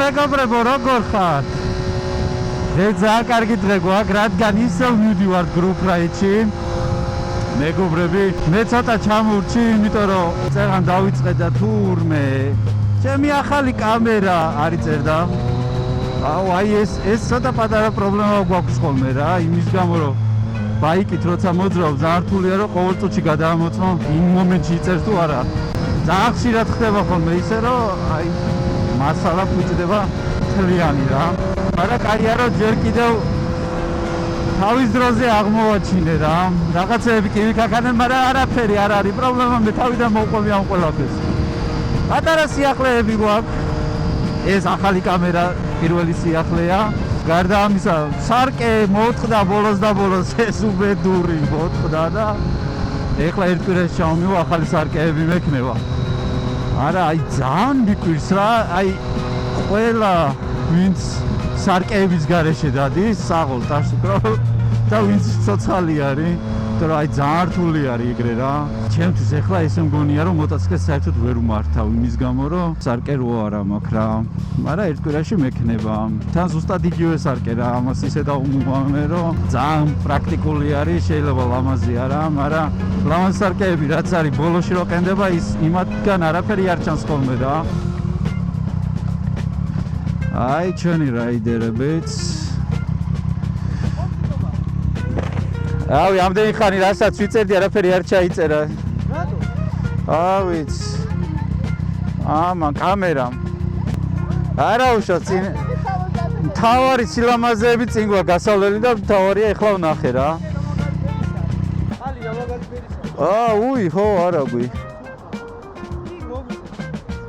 მეგობრებო, როგორ ხართ? ძალიან კარგი დღე გვაქვს, რადგან ისევ მივდივარ group ride-ში. მეგობრები, მე ცოტა ჩამურჩი, იმიტომ რომ წერან დავიწყე და თურმე ჩემი ახალი კამერა არის წერდა. აი ეს ცოტა პატარა პრობლემა გვაქვს ხოლმე რა, იმის გამო რომ ბაიკით როცა მოძრავ ძალიან რთულია რომ ყოველ წუთში გადაამოწმო იმ მომენტში იწერს თუ არა. ძალიან ხშირად ხდება ხოლმე ისე რომ აი მასალა ფუჭდება თლიანი რა. მაგრამ კარგია რომ ჯერ კიდევ თავის დროზე აღმოვაჩინე რა. რაღაცეები კი ვიქაქანე, მაგრამ არაფერი არ არის პრობლემა, მე თავიდან მოვყვები ამ ყველაფერს. პატარა სიახლეები გვაქვს. ეს ახალი კამერა პირველი სიახლეა. გარდა ამისა, სარკე მოთხრა ბოლოს და ბოლოს ეს უბედური მოთხრა და ეხლა ერთ კვირაში ჩავმივა ახალი სარკეები მექნება. არა, აი ძალიან მიკვირს რა, აი ყველა ვინც სარკეების გარეშე დადის, საღოლტაშ და ვინც ცოცხალი არის, იმიტომ რომ აი ძალიან რთული არის ეგრე რა. ჩემთვის ეხლა ესე მგონია რომ მოტოციკლს საერთოდ ვერ ვმართავ იმის გამო რომ სარკე რო არა მაქვს რა. მაგრამ ერთ კვირაში მექნება. თან ზუსტად იგივე სარკე რა, ამას ისე დავუმოვამე რომ ძალიან პრაქტიკული არის, შეიძლება ლამაზი არა, მაგრამ ლამაზი სარკეები რაც არის ბოლოში რო ყენდება ის იმათგან არაფერი არ ჩანს ხოლმე რა. აი ჩვენი რაიდერებიც. ავი ამდენი ხანი რასაც ვიწერდი არაფერი არ ჩაიწერა. რატო? ავიც. ამან კამერამ. არა უშო წინ თავარი სილამაზეები წინ გვა გასავლელი და თავარია ეხლა ვნახე რა. ალია მაგარი ბერისა. უი ხო არა გვი.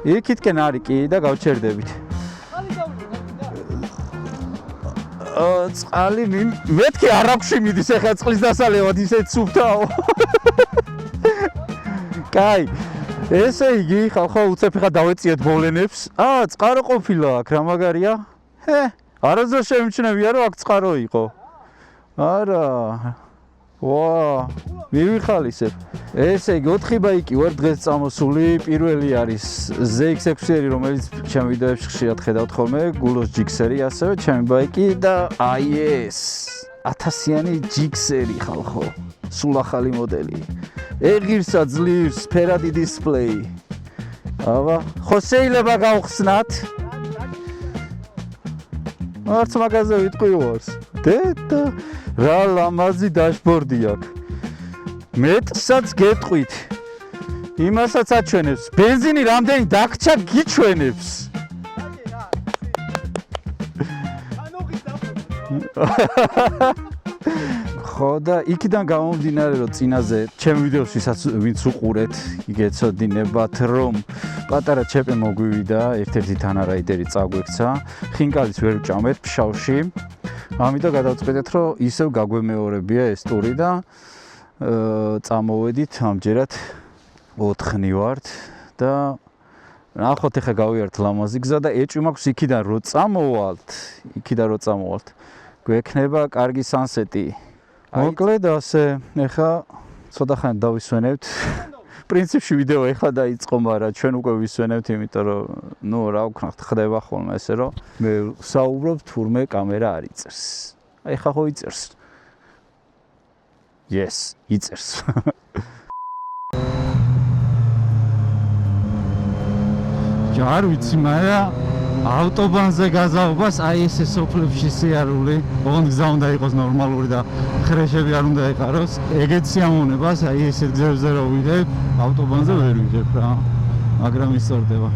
იქითკენ არის კი და გავჩერდებით. წყალი მეთქი არაგვში მიდის ეხლა წყლის დასალევად ისეთ სუფთაო. კაი, ესე იგი ხალხო უცებ ხა დავეციეთ ბოლენებს. წყარო ყოფილა აქ რა მაგარია? არასდროს შემჩნევია რომ აქ წყარო იყო. არა. ვა, მივიხალისებ. ესე იგი 4 ბაიკი ვარ დღეს წამოსული. პირველი არის ZX6-ერი, რომელიც ჩემ ვიდეოებში ხშირად ხედავთ ხოლმე, გულოს GX-ერი, ასევე ჩემი ბაიკი და აი ეს 1000-იანი GX-ერი ხალხო. სულ ახალი მოდელი. ეღირსა ძლივს, ფერადი დისპლეი. აბა, ხო შეიძლება გავხსნათ? არც მაგაზე ვიტყვი ვარს. დედა, რა ლამაზი დაშბორდი აქვს. მეტსაც გეტყვით. იმასაც აჩვენებს. ბენზინი რამდენი დაგჭა გიჩვენებს. ხო და იქიდან გამომდინარე რომ წინაზე ჩემ ვიდეოს ვინც უყურეთ, იგეცოდინებათ რომ პატარა ჩეპე მოგვივიდა, ერთ-ერთი თანარაიდერი წაგვექცა. ხინკალიც ვერ ვჭამეთ ფშავში. ამიტომ გადავწყვეტეთ რომ ისევ გაგვემეორებია ეს ტური და წამოვედით ამჯერად 4-ნი ვართ და ნახოთ ეხა გავიართ ლამაზი გზა და ეჭვი მაქვს იქიდან რო წამოვალთ. გვექნება კარგი სანსეტი. მოკლედ ასე, ეხა ცოტა ხანი დავისვენებთ. პრინციპში ვიდეო ეხლა დაიწყო, მაგრამ ჩვენ უკვე ვისვენებთ, იმიტომ რომ ნუ რა ვქნათ, ხდება ხოლმე ესე რომ მე საუბრობ თურმე კამერა არ იწერს. აი ეხა ხო იწერს. Yes, იწერს. ჯარ ვიცი, მაგრამ ავტობანზე გაზაობას აი ესე სოფლებში სიარული, ოღონდ გზა უნდა იყოს ნორმალური და ხრეშები არ უნდა ეყაროს. ეგეთ სიამოვნებას აი ესეთ გზებზე რო ვიდებ, ავტობანზე ვერ ვიდებ რა. მაგრამ ისწორდება.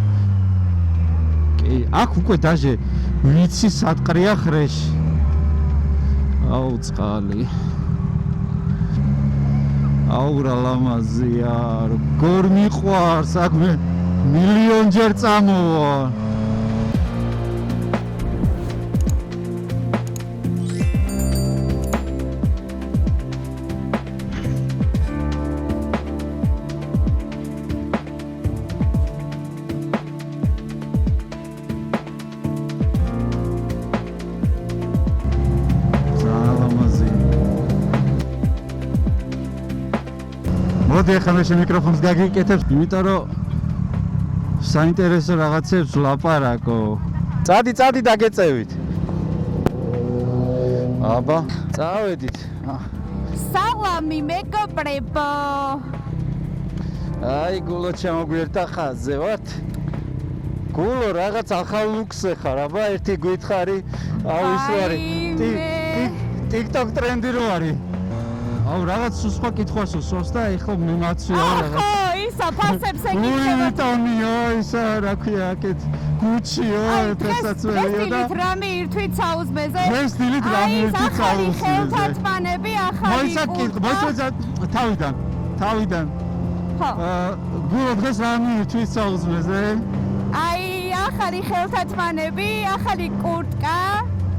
კი, აქ უკვე დაჟე ვიცი სატყრია ხრეში. აუ წყალი. აუ რა ლამაზია, როგორ მიყვარს, აქ მე მილიონჯერ წამოვა. მოდი ახლა მე მიკროფონს გაგიკეთებ, იმიტომ რომ საინტერესო რაღაცებს ვლაპარაკო. წადი დაგეწევით. აბა, წავედით. სალამი მეგობრებო. აი, გულო ჩამოგვიერთა ხაზზე ვართ. გულო რაღაც ახალ ლუქსზე ხარ, აბა ერთი გითხარი. აუ ის რო არის. TikTok ტრენდი რო არის. აუ რაღაც სხვა კითხვას უსვამს და ეხლა მიმაცია რაღაც. ხო, ისა ფასებს ეკითხება. ტონიო, ისა რა ქვია, აქეთ გუჩიო, ფესაცველია და რა მიირთვით საუზმეზე? ეს დილით რა მიირთვით საუზმეზე? ხელთათმანები ახალი თავიდან. ხო. გულო დღეს რა მიირთვით საუზმეზე? აი, ახალი ხელთათმანები, ახალი კურტკა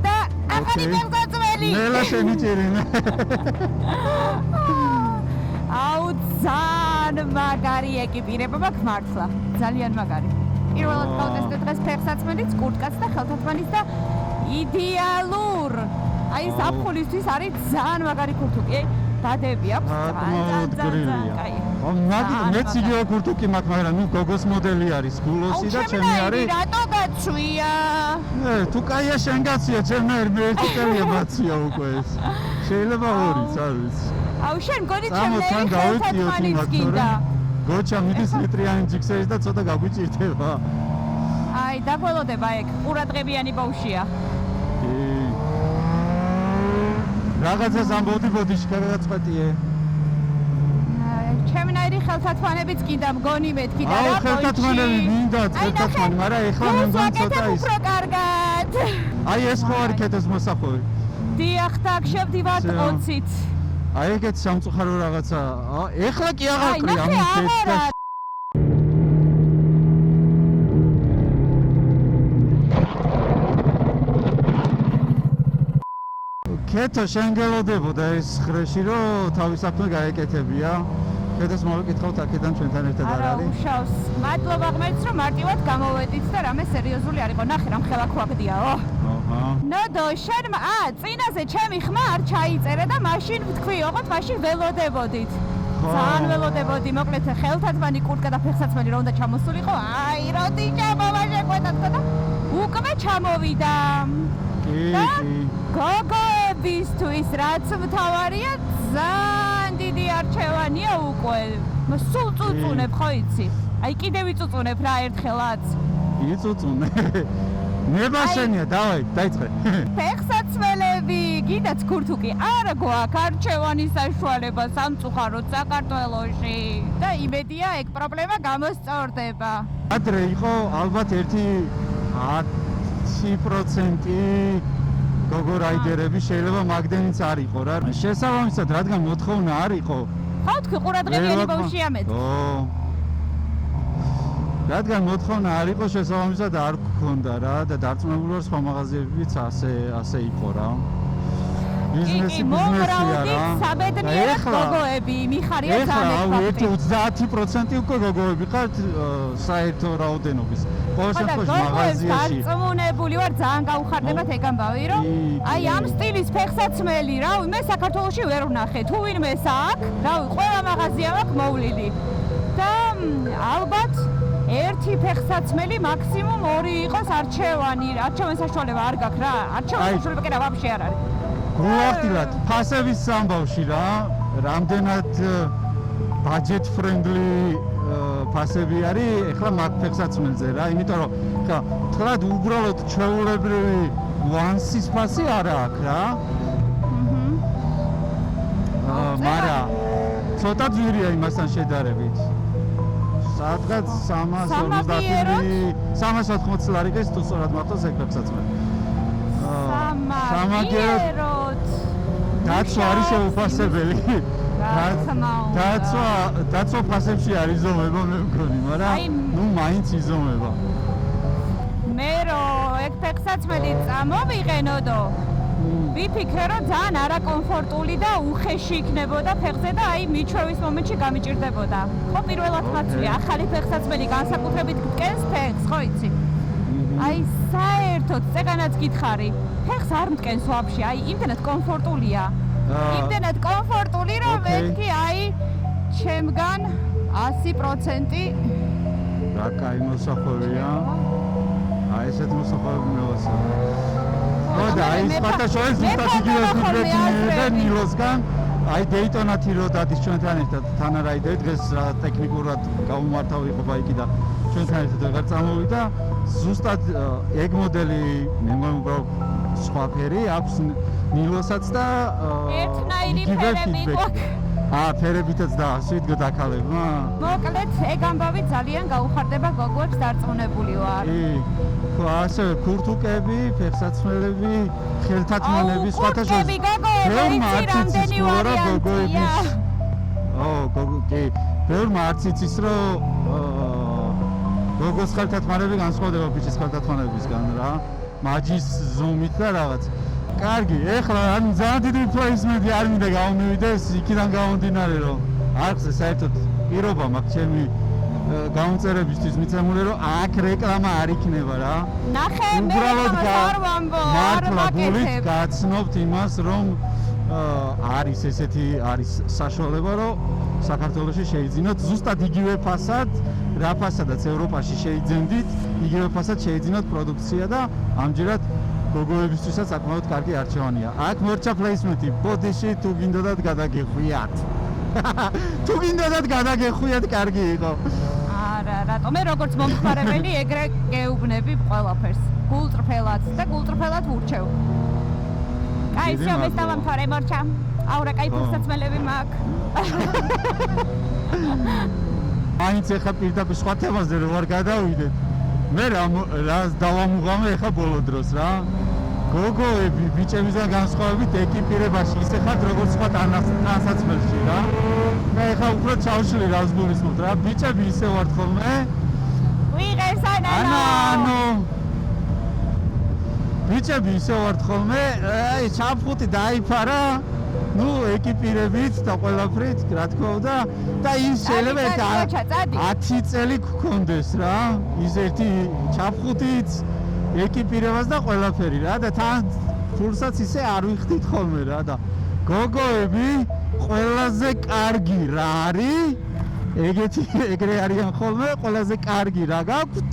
და ახალი ფეხსაცმელი. ნელა შემიჭირინე. აუ, ძალიან მაგარი ეკიპირება მაქვს მართლა. ძალიან მაგარი. პირველად გავტესტე დღეს ფეხსაცმელიც, კურტკაც და ხელთათმანიც და იდეალურ. აი, საფხულისთვის არის ძალიან მაგარი კურტუკი. დადები აქვს. ძალიან კაი. მეც იგივე კურტუკი მაქვს, მაგრამ ნუ გოგოს მოდელი არის, გულოსი და ჩემი არის. რატო გაცვია? თუ კაია შენ გაცია, ჩემი მე ერთი წელია მაცია უკვე ეს. შეიძლება ორიც, არ ვიცი. აუ შენ გონი ჩემი ხელთათმანიც გინდა. გოჩა მიდის მეტრიანი ჯიქსერი და ცოტა გაგვიჭირდება. აი, დაგველოდება ეგ, ყურადღებიანი ბავშვია. რაღაცას ამბობდი ბოდიში გადაწყვეტიე. ჩემნაირი ხელთათმანებიც გინდა მგონი მეთქი და რა აუ ხელთათმანები მინდა ხელთათმანი, მაგრამ ეხლა მე მგონი ცოტა ის. უფრო კარგად. აი ეს ხო არის კეთეს მოსახოვი. დიახ, так, შევდივართ 20-ით. აი ეგეთ სამწუხარო რაღაცა. ეხლა კი აღარ ყრი ამის ეს. კეთო შენ გელოდებოდა ეს ხრეში რომ თავის საქმე გაეკეთებია. კეთოს მოვიკითხავთ აქედან ჩვენთან ერთად არ არა არის. უშავს. მადლობა ღმერთს რომ მარტივად გამოვედით და რამე სერიოზული არ იყო. ნახე რამ ხელა ქვაგდიაო. აჰა. ნოდო შენ წინაზე ჩემი ხმა არ ჩაიწერა და მაშინ ვთქვი, ოღონდ მაშინ ველოდებოდით. ძალიან ველოდებოდი, მოკლედ ხელთათმანი, კურტკა და ფეხსაცმელი რა უნდა ჩამოსულიყო. აი, როდი ჩამოვა შეკვეთა და უკვე ჩამოვიდა. კი. გოგოებისთვის რაც მთავარია, ძალიან დიდი არჩევანია უკვე. სულ წუწუნებ, ხო იცი? აი, კიდევ იწუწუნებ რა ერთხელაც. იწუწუნე. ნებაშენია, დავაი, დაიწყე. ფეხსაცმელები, გიდაც ქურთუკი, არა გვაქვს არჩევანის საშუალება სამწუხაროდ საქართველოში და იმედია ეგ პრობლემა გამოსწორდება. ადრე იყო ალბათ ერთი 10% გოგო რაიდერები შეიძლება მაგდენიც არ იყო რა. შესაბამისად, რადგან მოთხოვნა არ იყო. ხო, თქვი ყურადღებიანი ბავშვია მე. რადგან მოთხოვნა არ იყო, შესაბამისად არ გქონდა რა და დარწმუნებული ვარ სხვა მაღაზიებიც ასე იყო რა. ბიზნესი ბიზნესია რა. საბედნიერად გოგოები მიხარია ძალიან ფაქტი. 30% უკვე გოგოები ხართ საერთო რაოდენობის. ყოველ შემთხვევაში მაღაზიაში. დარწმუნებული ვარ ძალიან გაუხარდებათ ეგ ამბავი რომ აი ამ სტილის ფეხსაცმელი რავი მე საქართველოში ვერ ვნახე. თუ ვინმეს აქვს, რავი ყველა მაღაზია აქვს მოვლილი. და ალბათ ერთი ფეხსაცმელი მაქსიმუმ ორი იყოს არჩევანი. არჩევანის საშუალება არ გაქვს რა. არჩევანის საშუალება კი რა ვაფშე არ არის. გულახდილად ფასების ამბავში რა, რამდენად budget friendly ფასები არის ეხლა მაგ ფეხსაცმელზე რა, იმიტომ რომ ხა თქვათ უბრალოდ ჩვეულებრივი once-ის ფასი არ აქვს რა. მაგრამ ცოტა ძვირია იმასთან შედარებით. სადღაც 380 ლარი გეს თუ სწორად მართავს ეგ ფეხსაცმელი. სამაგეროდ დაცვა არის შეუფასებელი. დაცვა ფასებში არ იზომება მე მგონი, მაგრამ ნუ მაინც იზომება. მე რომ ეგ ფეხსაცმელი წამოვიყენოდო, ვიფიქრე რომ ძალიან არაკომფორტული და უხეში იქნებოდა ფეხზე და აი მიჩვევის მომენტში გამიჭირდებოდა. ხო პირველად მაცვია ახალი ფეხსაცმელი განსაკუთრებით გკენს ფეხს, ხო იცი? აი საერთოდ წეგანაც გითხარი, ფეხს არ მტკენს ვაფშე, აი იმდენად კომფორტულია. იმდენად კომფორტული რომ მეთქი აი ჩემგან 100% რა კაი მოსახოვია. აი ესეთ მოსახლეობები მელოსა. და აი სხვადასხვა ზუსტად იგივე ფიგურები და ნილოსგან აი დეიტონათი რო დადის ჩვენთან ერთად თან არა იდეა დღეს რა ტექნიკურად გამომართავი იყო ბაიკი და ჩვენთან ერთად ვეღარ წამოვიდა ზუსტად ეგ მოდელი მე მგონი სხვა ფერი აქვს ნილოსაც და ერთნაირი ფერები გვაქვს. ფერებითაც დაასვით გადაკალებმა. მოკლედ ეგ ამბავი ძალიან გაუხარდება გოგოებს დარწმუნებული ვარ. ასე ქურთუკები, ფეხსაცმელები, ხელთათმანები, სხვათა შორის. გოგოები რამდენი ვარიანტია. გოგო, ბევრმა არც იცის რომ გოგოს ხელთათმანები განსხვავდება ბიჭის ხელთათმანებისგან რა. მაჯის ზომით და რაღაც. კარგი, ეხლა ანუ ძალიან დიდი პლეისმენტი არ მინდა გამომივიდეს იქიდან გამომდინარე რომ არხზე საერთოდ პირობა მაქვს ჩემი გამომწერებისთვის მიცემული რომ აქ რეკლამა არ იქნება რა. ნახე მე არ ვამბო, არ ვაკეთებ. გაცნობთ იმას რომ არის ესეთი არის საშუალება რომ საქართველოში შეიძინოთ ზუსტად იგივე ფასად რა ფასადაც ევროპაში შეიძენდით იგივე ფასად შეიძინოთ პროდუქცია და ამჯერად გოგოებისთვისაც საკმაოდ კარგი არჩევანია. აქ მორჩა პლეისმენტი ბოდიში თუ გინდოდათ გადაგეხვიათ. თუ გინდოდათ გადაგეხვიათ კარგი იყო. არა, რატომ მე როგორც მომხმარებელი ეგრე გეუბნები ყველაფერს. გულწრფელად და გულწრფელად ვურჩევ. აი, შევეს დავამთავრე მორჩა. აურა, კაი ფეხსაცმელები მაქვს. მაინც ეხა პირდაპირ სხვა თემაზე რო ვარ გადავიდეთ. მე რა დავამუღამე ეხა ბოლო დროს რა. გოგოები ბიჭებისგან განსხვავებით ეკიპირებაში ისე ხართ როგორც სხვა ტანსაცმელში რა. მე ეხა უფრო ჩავშლი რას გულისხმობთ რა. ბიჭები ისე ვართ ხოლმე. ვიღეს ანანო. ბიჭები ისე ვართ ხოლმე. აი ჩაფხუტი დაიფარა. ნუ ეკიპირებით და ყველაფრით რა თქმა უნდა და ის შეიძლება 10 წელი გქონდეს რა ის ერთი ჩაფხუტით ეკიპირებას და ყველაფერი რა და თან ფულსაც ისე არ ვიხდით ხოლმე რა და გოგოები ყველაზე კარგი რა არის ეგრე არიან ხოლმე ყველაზე კარგი რა გაქვთ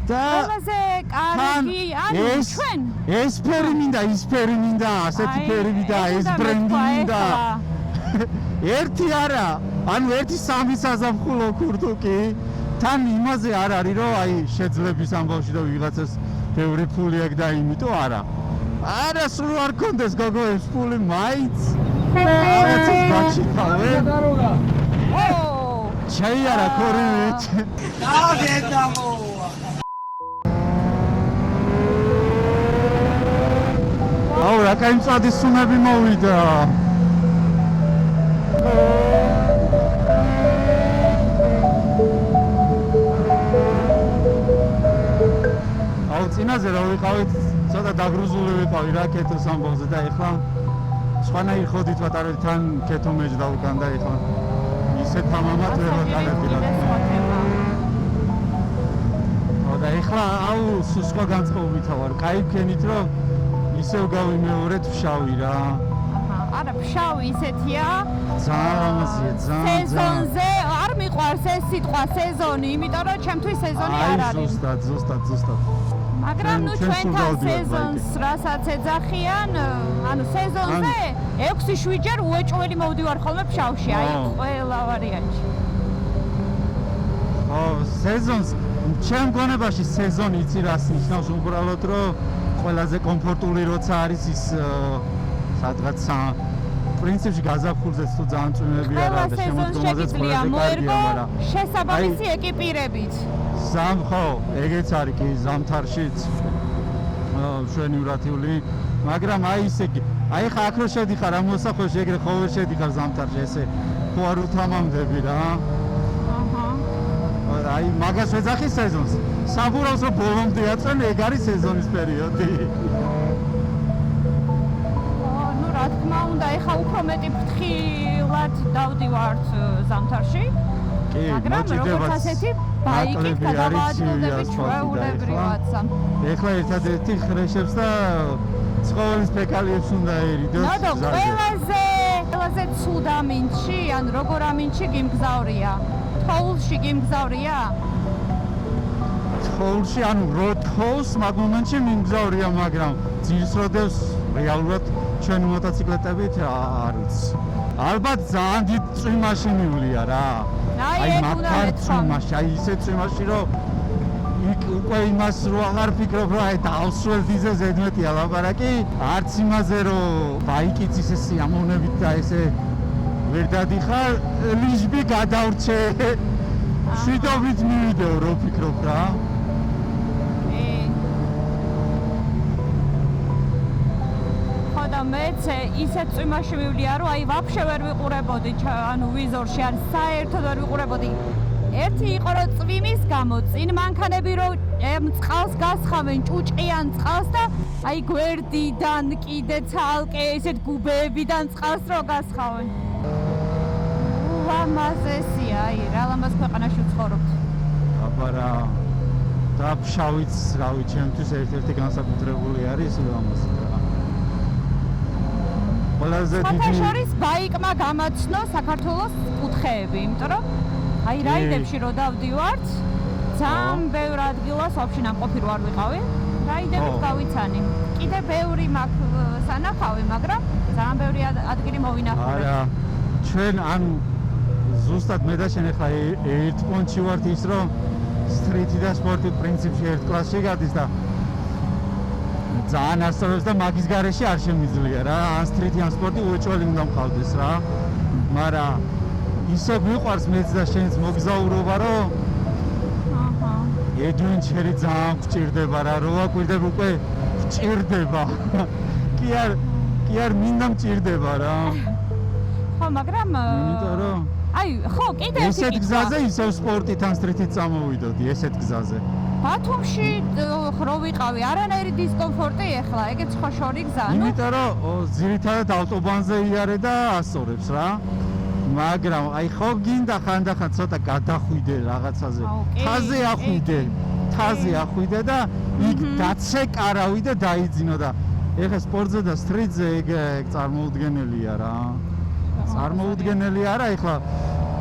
და ყველაზე კარგი ანუ ჩვენ ეს ფერი მინდა ის ფერი მინდა ასეთი ფერი მინდა ეს ბრენდი მინდა ერთი არა ანუ ერთი სამი საზაფხულო ქურთუკი თან იმაზე არ არის რომ აი შეძლების ამბავში და ვიღაცას ბევრი ფული აქვს და იმიტომ არა სულ არ კონდეს გოგოებს ფული მაინც არაცის გაჩიტავე ჩაიარა ქორივით დავედამო აუ რა კაი მწვადის სუნები მოვიდა აუ წინაზე რა ვიყავით ცოტა დაგრუზული ვიყავი რა კეთოს ამბავზე და ეხლა სხვანაირ ხოდით ვატარებთ თან კეთო მეჯ დავუკან და ეხლა ისე თამამად ვერ ვატარებდი რა და ეხლა აუ სხვა განწყობითა ვარ კაი ვქენით რომ ისევ გავიმეორეთ ფშავი რა. არა, ფშავი ისეთია. ძალიან სეზონზე არ მიყვარს ეს სიტყვა სეზონი, იმიტომ რომ ჩემთვის სეზონი არ არის. ზუსტად. მაგრამ ნუ ჩვენთან სეზონს რასაც ეძახიან, ანუ სეზონზე 6-7 ჯერ უეჭველი მოვდივარ ხოლმე ფშავში, აი ყველა ვარიანტი. სეზონს ჩემ გონებაში სეზონი იცი რას ნიშნავს უბრალოდ რომ ყველაზე კომფორტული როცა არის ის სადღაც პრინციპში გაზაფხულზეც თუ ძალიან წვიმები არა და შემოდგომაზეც ყველაზე კარგია მაგრამ შესაბამისი ეკიპირებით ხო ეგეც არის კი ზამთარშიც ჩვენი ურათიული მაგრამ აი ისე აი ხა აქ რო შედიხარ ამ მოსახვეში ეგრე ხო ვერ შედიხარ ზამთარში ესე ხო არ უთამამდები რა აი მაგას ვეძახი სეზონს საბურავს რომ ბოლომდე აწვენ ეგ არის სეზონის პერიოდი ნუ რა თქმა უნდა ეხა უფრო მეტი ფრთხილად დავდივართ ზამთარში მაგრამ როგორც ასეთი ბაიკით გადავაადვილდებით ჩვეულებრივად ეხლა ერთადერთი ხრეშებს და ცხოველის ფეკალიებს უნდა ერიდოს ნადო ყველაზე ცუდ ამინდში ან როგორ ამინდში გიმგზავრია თოულში გიმგზავრია? თოვლში, ანუ რო თოვს მაგ მომენტში მიმგზავრია, მაგრამ ძირს როდევს რეალურად ჩვენ მოტოციკლეტებით არ ვიცი. ალბათ ძალიან დიდ წვიმაში მივლია რა. აი ეგ უნდა წვიმაში, აი ისე წვიმაში, რომ იქ უკვე იმას რო აღარ ფიქრობ, რომ აი დავსველ დიზზე ზედმეტია ლაპარაკი, არც იმაზე, რომ ბაიკიც ისე სიამოვნებით და ესე ვერ დადიხარ, ლიჟბი გადავრჩე. შვიდობით მივიდეო, რო ფიქრობ რა. მეც ისეთ წვიმაში მივლია, რომ აი ვაფშე ვერ ვიყურებოდი, ანუ ვიზორში ან საერთოდ ვერ ვიყურებოდი. ერთი იყო რომ წვიმის გამო წინ მანქანები რომ წყალს გასხავენ, ჭუჭყიან წყალს და აი გვერდიდან კიდე ცალკე ესეთ გუბეებიდან წყალს რო გასხავენ. ლამაზესია, აი რა ლამაზ ქვეყანაში ვცხოვრობთ. აბა რა. და ფშავიც, რავი, ჩემთვის ერთ-ერთი განსაკუთრებული არის ლამაზი რა. ყველაზე დიდი შორის ბაიკმა გამაცნო საქართველოს კუთხეები, იმიტომ რომ აი რაიდებში რო დავდივართ, ძალიან ბევრ ადგილას ვაფშე ნამყოფი რო არ ვიყავი, რაიდებით გავიცანი. კიდე ბევრი მაქვს სანახავი, მაგრამ ძალიან ბევრი ადგილი მოვინახულე. არა, ჩვენ ანუ ზუსტად მე და შენ ახლა ერთ პონჩი ვართ ის რომ სტრიტი და სპორტი პრინციპში ერთ კლასში გადის და ძალიან ასწავლებს და მაგის გარეშე არ შემიძლია რა. ან სტრიტი ან სპორტი უეჭველი უნდა მყავდეს რა. მაგრამ ისე მიყვარს მეც და შენც მოგზაურობა რომ აჰა. ეჯუნჩერი ძალიან გჭირდება რა. რო აკვირდებ უკვე გჭირდება. კი არ მინდა მჭირდება რა. ხო, მაგრამ იმიტომ რომ აი, ხო, კიდე ერთი ესეთ გზაზე ისევ სპორტით ან სტრიტით წამოვიდოდი, ესეთ გზაზე. ბათუმში რო ვიყავი, არანაირი დისკომფორტი ეხლა, ეგეც ხო შორი გზა, ნუ. იმიტომ რომ ძირითადად ავტობანზე იარე და ასწორებს რა. მაგრამ აი ხო გინდა ხანდახან ცოტა გადახვიდე რაღაცაზე. თაზე ახვიდე და იქ დაცე კარავი და დაიძინო და ეხა სპორტზე და სტრიტზე ეგ წარმოუდგენელია რა. წარმოუდგენელი არა, ეხლა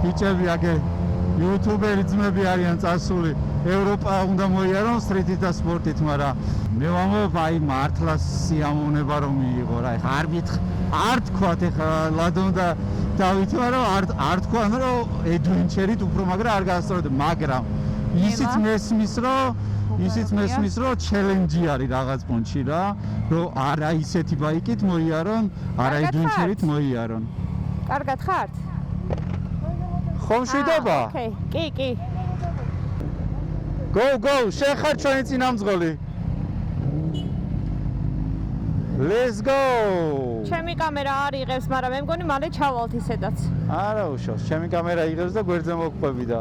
ბიჭები აგე იუთუბერი ძმები არიან წასული ევროპა უნდა მოიარონ სტრიტით და სპორტით, მაგრამ მე ვამბობ აი მართლა სიამოვნება რომ მიიღო რა. ეხლა არ თქვათ ეხლა ლადონ და დავითმა რომ არ თქვან რომ ეჯუნჩერით უფრო მაგრა არ გასწორდე, მაგრამ ისიც მესმის რომ ჩელენჯი არის რაღაც პონჩი რა, რომ არა ისეთი ბაიკით მოიარონ, არა ეჯუნჩერით მოიარონ. კარგად ხართ? ხომ შვიდობა? ოკეი, კი. Go, შენ ხარ ჩვენი წინამძღოლი. Let's go. ჩემი კამერა არ იღებს, მაგრამ მე მგონი მალე ჩავალთ ისედაც. არა უშავს, ჩემი კამერა იღებს და გვერდზე მოგყვები და.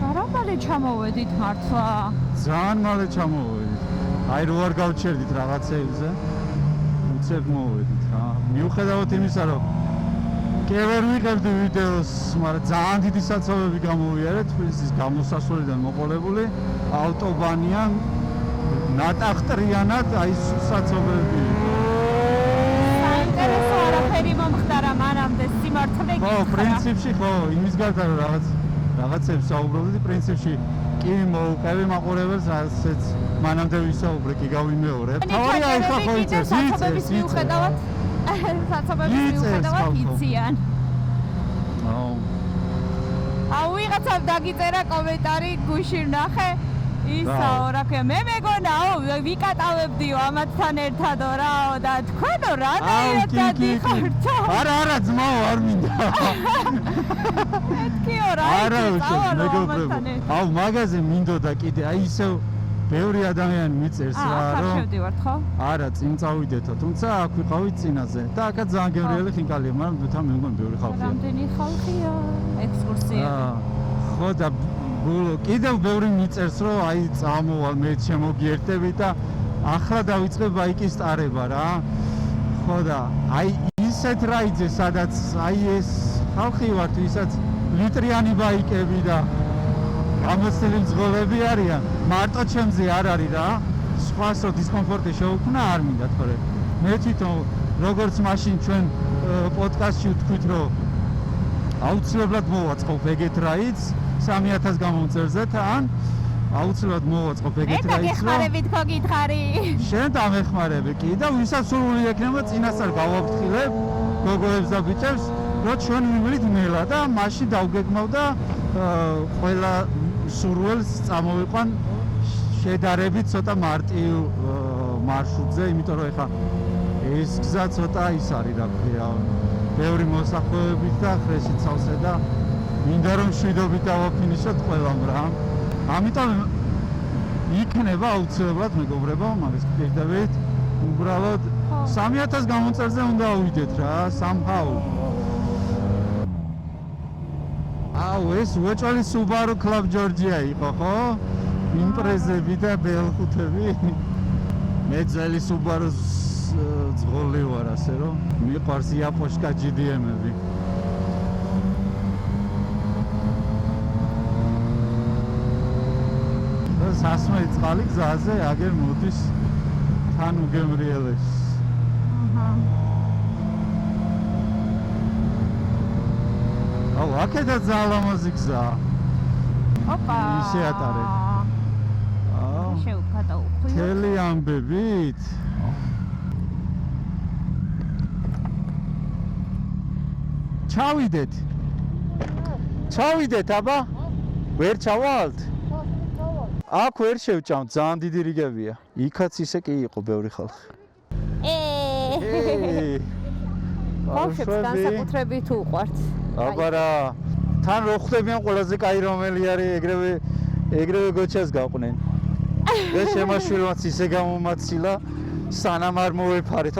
არა მალე ჩამოვედით მართლა. ძალიან მალე ჩამოვედით. აი რო არ გავჩერდით რაღაცეებზე. უცებ მოვედით რა. მიუხედავად იმისა, რომ კი ვერ ვიღებდი ვიდეოს, მაგრამ ძალიან დიდი საცობები გამოვიარეთ, თბილისის გამოსასვლელიდან მოყოლებული, ავტობანიან, ნატახტრიანად, აი საცობები. საინტერესო არაფერი მომხდარა მანამდე სიმართლე გითხრა. ხო, პრინციპში ხო, იმის გარდა რომ რაღაცებს საუბრობდი, პრინციპში კი მოვუყევი მაყურებელს, რასაც მანამდე ვისაუბრე, კი გავიმეორებ. თავია ეხლა ხო იწევს, საცობების მიუხედავად იციან. აუ ვიღაცამ დაგიწერა კომენტარი, გუში ვნახე ისაო რა ქვია, მე მეგონაო ვიკატავებდიო ამათთან ერთადო რაო და თქვენო რანაირად დადიხართ? არა ძმაო არ მინდა. მეთქიო რა აუ მაგაზე მინდოდა კიდე აი ისევ ბევრი ადამიანი მიწერს რა რომ შევდივართ ხო? არა წინ წავიდეთო, თუმცა აქ ვიყავით წინაზე და აქაც ძალიან გემრიელი ხინკალია, მაგრამ თუთა მე მგონი ბევრი ხალხია. რამდენი ხალხია ექსკურსიები? ხო და კიდევ ბევრი მიწერს რომ აი წამოვალ მე შემოგიერთები და ახლა დავიწყე ბაიკის ტარება რა. ხო და აი ისეთ რაიდზე სადაც აი ეს ხალხი ვართ, ვისაც ლიტრიანი ბაიკები და გამოცდილი მძღოლები არიან, მარტო ჩემზე არ არის რა. სხვას რო დისკომფორტი შეუქმნა არ მინდა თორე მე თვითონ როგორც მაშინ ჩვენ პოდკასტში ვთქვით რომ აუცილებლად მოვაწყობ ეგეთ რაიც 3000 გამომწერზე თან აუცილებლად მოვაწყობ ეგეთ მე რაიც გეხმარებით ხო გითხარი შენ დამეხმარები კი და ვისაც სურვილი ექნება წინასწარ გავაფრთხილებ გოგოებს და ბიჭებს რომ ჩვენ ვიმილით მელა და მაშინ დავგეგმავ და ყველა სურვილს წამოვიყვან შედარებით ცოტა მარტივ მარშრუტზე იმიტომ რომ ეხა ეს გზა ცოტა ის არის რა ქვია ბევრი მოსახლეობით და ხრესით სავსე და მინდა რომ შვიდობით დავაფინიშოთ ყველამ რა ამიტომ იქნება აუცილებლად მეგობრებო მაგას გპირდებით უბრალოდ 3000 გამომწერზე უნდა ავიდეთ რა somehow აუ ეს უეჭველი Subaru Club Georgia იყო ხო იმპრეზები და ბელხუთები მე ძველი Subaru-ს ძღოლი ვარ ასე რომ მიყვარს იაპოშკა GDM-ები სასმელი წყალი გზაზე აგერ მოდის თან უგემრიელებს აუ აქედაც ზალამაზი გზა ოპა ისე ატარე აუ შევკადაუხვიო თელი ამბებით ჩავიდეთ აბა ვერ ჩავალთ აქ ვერ შევჭამთ ძალიან დიდი რიგებია იქაც ისე კი იყო ბევრი ხალხი ბავშვებს განსაკუთრებით უყვართ აბა რა თან რო ხვდებიან ყველაზე კაი რომელი არის ეგრევე გოჩას გაყვნენ და შემაშვილმაც ისე გამომაცილა სანამ არ მოვეფარეთ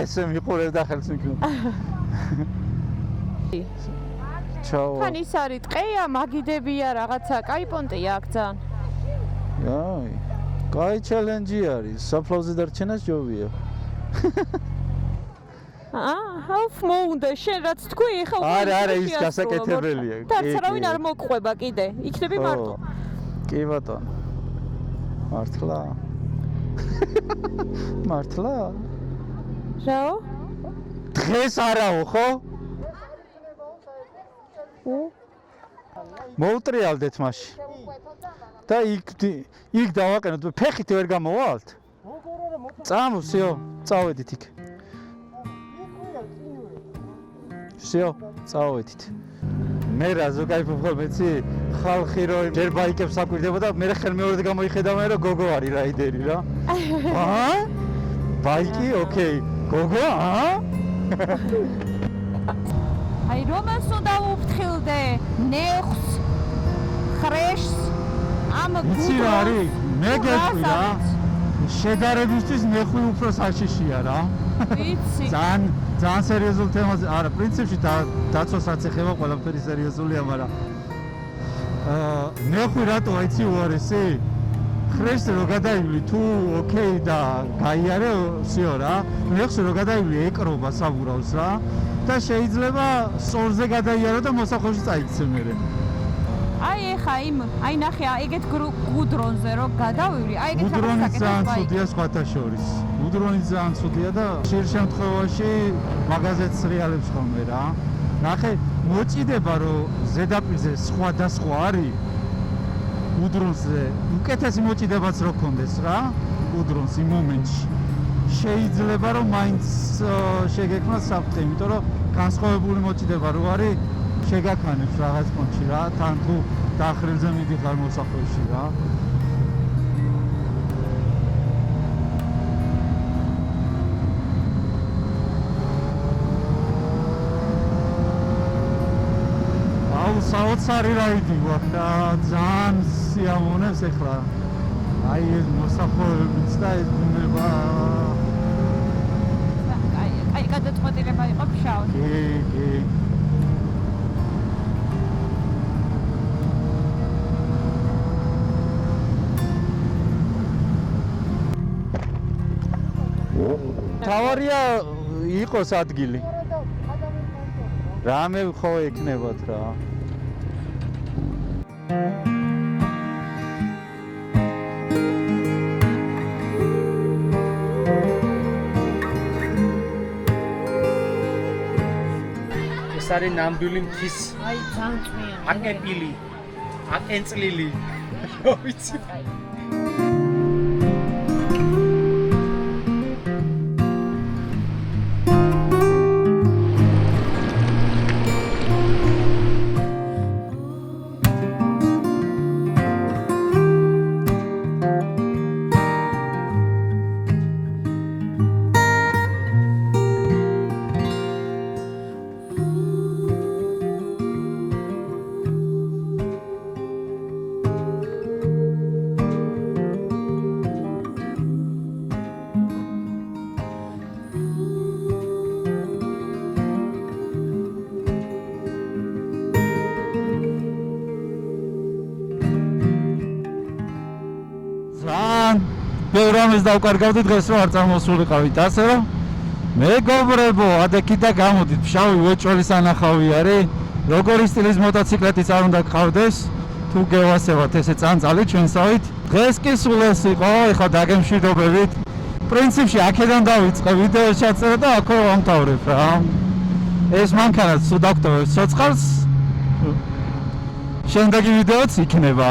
ესე მიყურებ და ხელს მიკნო თან ის არის ტყეა მაგიდებია რაღაცა კაი პონტია აქ ძალიან აი კაი ჩელენჯი არის საფლავზე დარჩენას ჯობია ჰალფ მოუნდა შენ რაც თქვი ეხა არა ის გასაკეთებელია და არავინ არ მოგყვება კიდე იქნები მარტო კი ბატონო მართლა რაო დღეს არაო ხო მოუტრიალდეთ მაშინ და იქ დავაყენოთ ფეხით ვერ გამოვალთ წამოსიო წავედით იქ всё წავედით მე რა ზოგაიფო ხოლმეცი ხალხი რო ჯერ ბაიკებს აკვირდებოდა მე ხელმეორედ გამოიხედავენ რომ გოგო არის რაიდერი რა ბაიკი ოკეი გოგო აი რომელს უნდა უფრთხილდე ნეხს ხრეშს ამ გუძს არის მე გეტყვი რა შედარებისთვის ნეხვი უფრო საშიშია რა ვიცი ძალიან სერიოზულ თემაზე არა პრინციპში დაცვასაც ეხება ყველაფერი სერიოზულია მაგრამ ნეხვი რატო აიცი უარესი ხრეშს რო გადაივლი თუ ოკეი და გაიარე всё რა ნეხს რო გადაივლი ეკრობა საბურავს რა და შეიძლება სწორზე გადაიარო და მოსახლეში წაიქცე მერე აი ეხა აი ნახე ეგეთ გუდრონზე რო გადავივლი აი ეგეთ გუდრონიც ძალიან ცუდია სხვათა შორის გუდრონიც ძალიან ცუდია და ხშირ შემთხვევაში მაგაზეც რეალებს ხოლმე რა ნახე მოჭიდება რომ ზედაპირზე სხვა და სხვა არის გუდრონზე უკეთესი მოჭიდებაც რო კონდეს რა გუდრონს იმ მომენტში შეიძლება რომ მაინც შეგექმნას საფრთხე იმიტომ რომ განსხვავებული მოჭიდება რო არის შეგაქანებს რაღაც პონჩი რა თან თუ დახრილზე მიდიხარ მოსახლეში რა აუ საოცარი რაიდი გვაქვს და ძალიან სიამოვნებს ეხლა აი ეს მოსახლეობიც და ეს ბუნება აი გადაწყვეტილება იყო ფშაო კი თავარია იყოს ადგილი რამე ხო ეკნებათ რა არის ნამდვილი მთის აი ძალიან წვია. აკეპილი, აკენწლილი. რო ვიცი. ბევრამეს დავკარგავდი დღეს რომ არ წარმოსულიყავით ასე რომ მეგობრებო ადექით და გამოდით ფშავი ვეჭველი სანახავი არის როგორი სტილის მოტოციკლეტიც არ უნდა გყავდეს თუ გევასებათ ესე წანწალი ჩვენსავით დღეს კი სულ ეს იყო ეხლა დაგემშვიდობებით პრინციპში აქედან დავიწყე ვიდეოს ჩაწერა და აქ ვამთავრებ რა ეს მანქანაც სულ დაგტოვებს ცოცხალს შემდეგი ვიდეოც იქნება